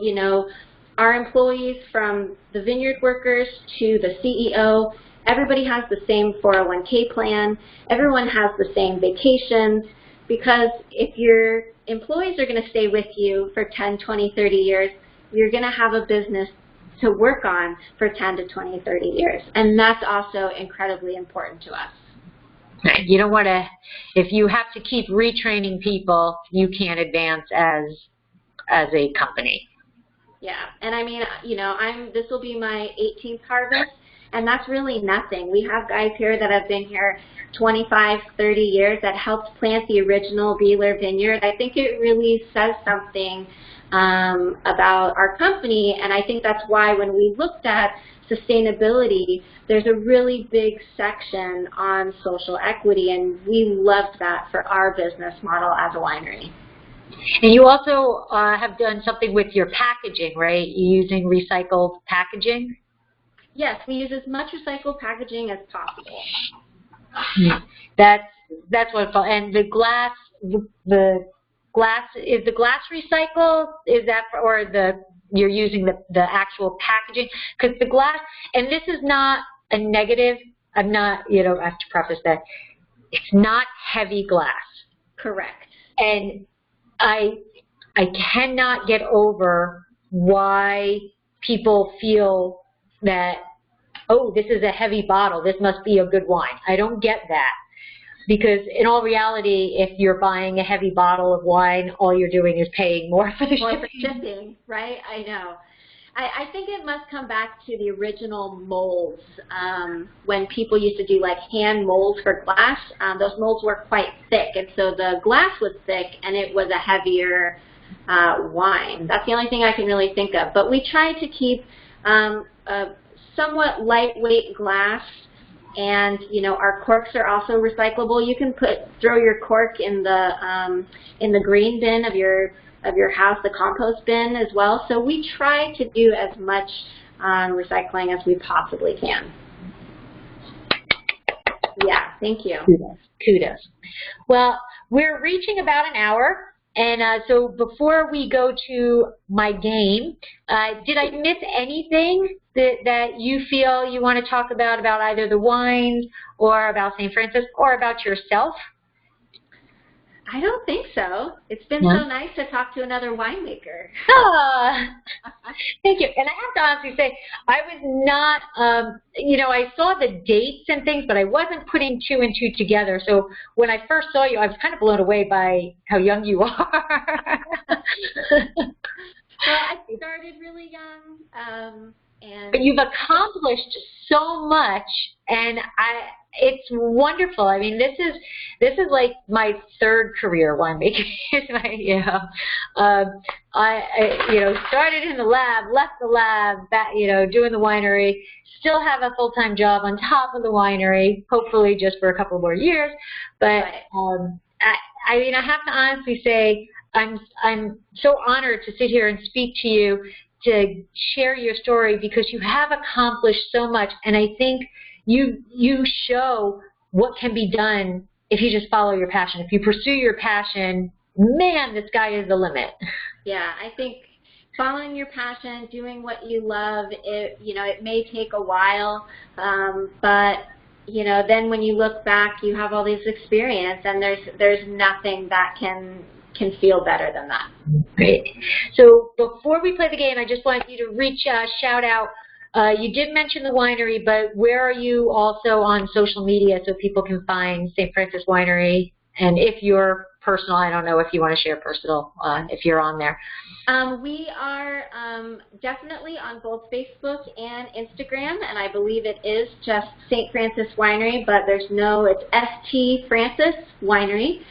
our employees, from the vineyard workers to the CEO, everybody has the same 401k plan. Everyone has the same vacations. Because if your employees are going to stay with you for 10, 20, 30 years, you're going to have a business to work on for 10 to 20, 30 years. And that's also incredibly important to us. You don't want to, if you have to keep retraining people, you can't advance as a company. Yeah, and I mean, this will be my 18th harvest, and that's really nothing. We have guys here that have been here 25, 30 years that helped plant the original Beeler vineyard. I think it really says something about our company, and I think that's why when we looked at sustainability, there's a really big section on social equity, and we loved that for our business model as a winery. And you also have done something with your packaging, right? You're using recycled packaging? Yes, we use as much recycled packaging as possible. That's what it's called. And the glass, is the glass recycled? Is that, or you're using the actual packaging? Because the glass, and this is not a negative, I have to preface that, it's not heavy glass. Correct. And I cannot get over why people feel that, oh, this is a heavy bottle, this must be a good wine. I don't get that. Because in all reality, if you're buying a heavy bottle of wine, all you're doing is paying more for the shipping, right? I know. I think it must come back to the original molds. When people used to do hand molds for glass, those molds were quite thick, and so the glass was thick and it was a heavier wine. That's the only thing I can really think of. But we tried to keep a somewhat lightweight glass, and our corks are also recyclable. You can throw your cork in the green bin of your house, the compost bin as well. So we try to do as much recycling as we possibly can. Yeah, thank you. Kudos. Well, we're reaching about an hour. And so before we go to my game, did I miss anything that you feel you want to talk about either the wines or about St. Francis or about yourself? I don't think so. It's been so nice to talk to another winemaker. Oh, thank you. And I have to honestly say, I was not, I saw the dates and things, but I wasn't putting two and two together. So when I first saw you, I was kind of blown away by how young you are. Well, I started really young, but you've accomplished so much, and it's wonderful. I mean, this is like my third career winemaking. I started in the lab, left the lab, doing the winery, still have a full-time job on top of the winery, hopefully just for a couple more years. But I have to honestly say, I'm so honored to sit here and speak to you, to share your story, because you have accomplished so much, and I think you show what can be done if you just follow your passion. If you pursue your passion, man, the sky is the limit. Yeah, I think following your passion, doing what you love, it may take a while, but then when you look back, you have all this experience, and there's nothing that can feel better than that. Great. So before we play the game, I just want you to shout out. You did mention the winery, but where are you also on social media so people can find St. Francis Winery? And if you're personal, I don't know if you want to share personal, if you're on there. We are definitely on both Facebook and Instagram, and I believe it is just St. Francis Winery, but it's St. Francis Winery,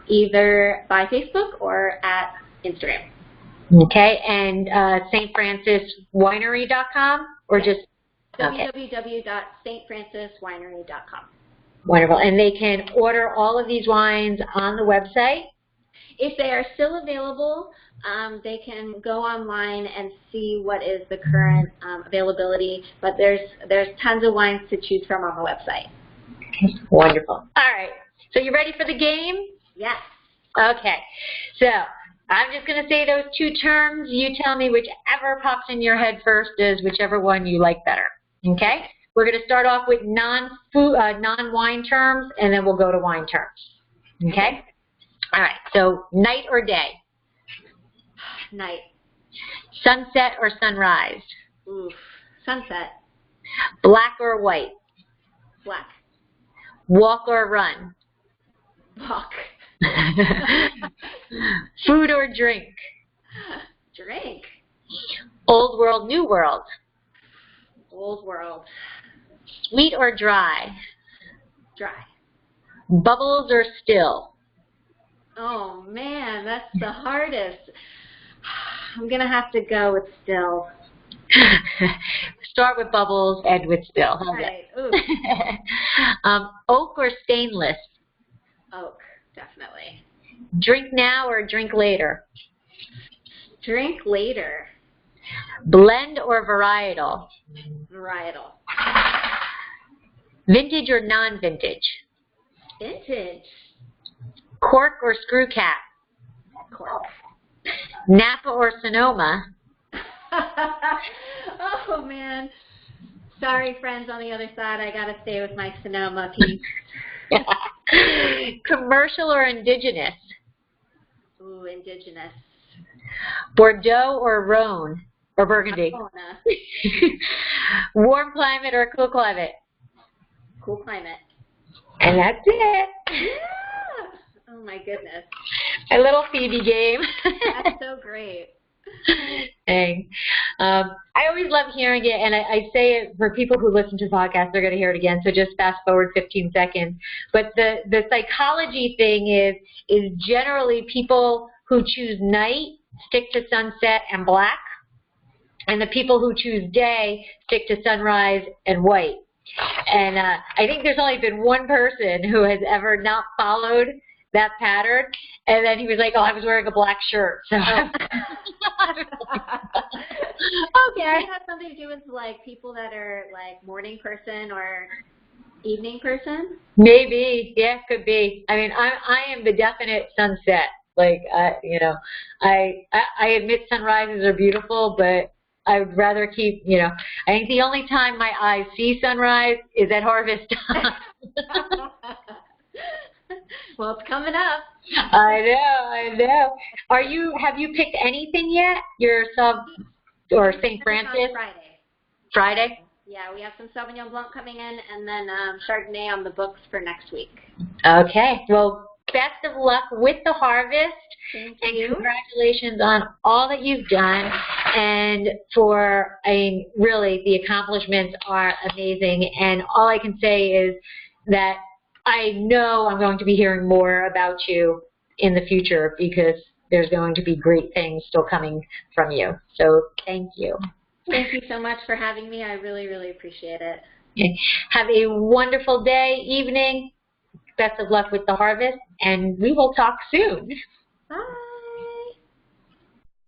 either by Facebook or at Instagram. Okay, and stfranciswinery.com or just www.stfranciswinery.com. Wonderful, and they can order all of these wines on the website? If they are still available, they can go online and see what is the current availability, but there's tons of wines to choose from on the website. Wonderful. All right, so you ready for the game? Yes. Okay, so I'm just going to say those two terms. You tell me whichever pops in your head first is whichever one you like better. Okay? We're going to start off with non-wine terms, and then we'll go to wine terms. Okay? All right. So night or day? Night. Sunset or sunrise? Oof. Sunset. Black or white? Black. Walk or run? Walk. Food or drink? Drink. Old world, new world? Old world. Sweet or dry? Dry. Bubbles or still? Oh man, that's the hardest. I'm going to have to go with still. Start with bubbles, end with still. Right. Oak or stainless? Oak, definitely. Drink now or drink later? Drink later. Blend or varietal? Varietal. Vintage or non-vintage? Vintage. Cork or screw cap? Cork. Napa or Sonoma? Oh man. Sorry, friends on the other side. I gotta stay with my Sonoma piece. Commercial or indigenous? Ooh, indigenous. Bordeaux or Rhone or Burgundy? Warm climate or cool climate? Cool climate. And that's it. Yeah. Oh my goodness. A little Phoebe game. That's so great. Dang. I always love hearing it, and I say it for people who listen to podcasts, they're going to hear it again, so just fast forward 15 seconds. But the psychology thing is generally people who choose night stick to sunset and black, and the people who choose day stick to sunrise and white. And I think there's only been one person who has ever not followed that pattern, and then he was like, oh, I was wearing a black shirt. So. Okay. Does it have something to do with like people that are like morning person or evening person? Maybe, yeah, could be. I mean, I am the definite sunset. Like, I admit sunrises are beautiful, but I would rather keep, I think the only time my eyes see sunrise is at harvest time. Well, it's coming up. I know. Have you picked anything yet? Your or St. Francis? On Friday. Friday? Yeah, we have some Sauvignon Blanc coming in, and then Chardonnay on the books for next week. Okay. Well, best of luck with the harvest. Thank and you. Congratulations on all that you've done, and really the accomplishments are amazing. And all I can say is that I know I'm going to be hearing more about you in the future because there's going to be great things still coming from you. So thank you. Thank you so much for having me. I really, really appreciate it. Have a wonderful day, evening. Best of luck with the harvest, and we will talk soon. Bye.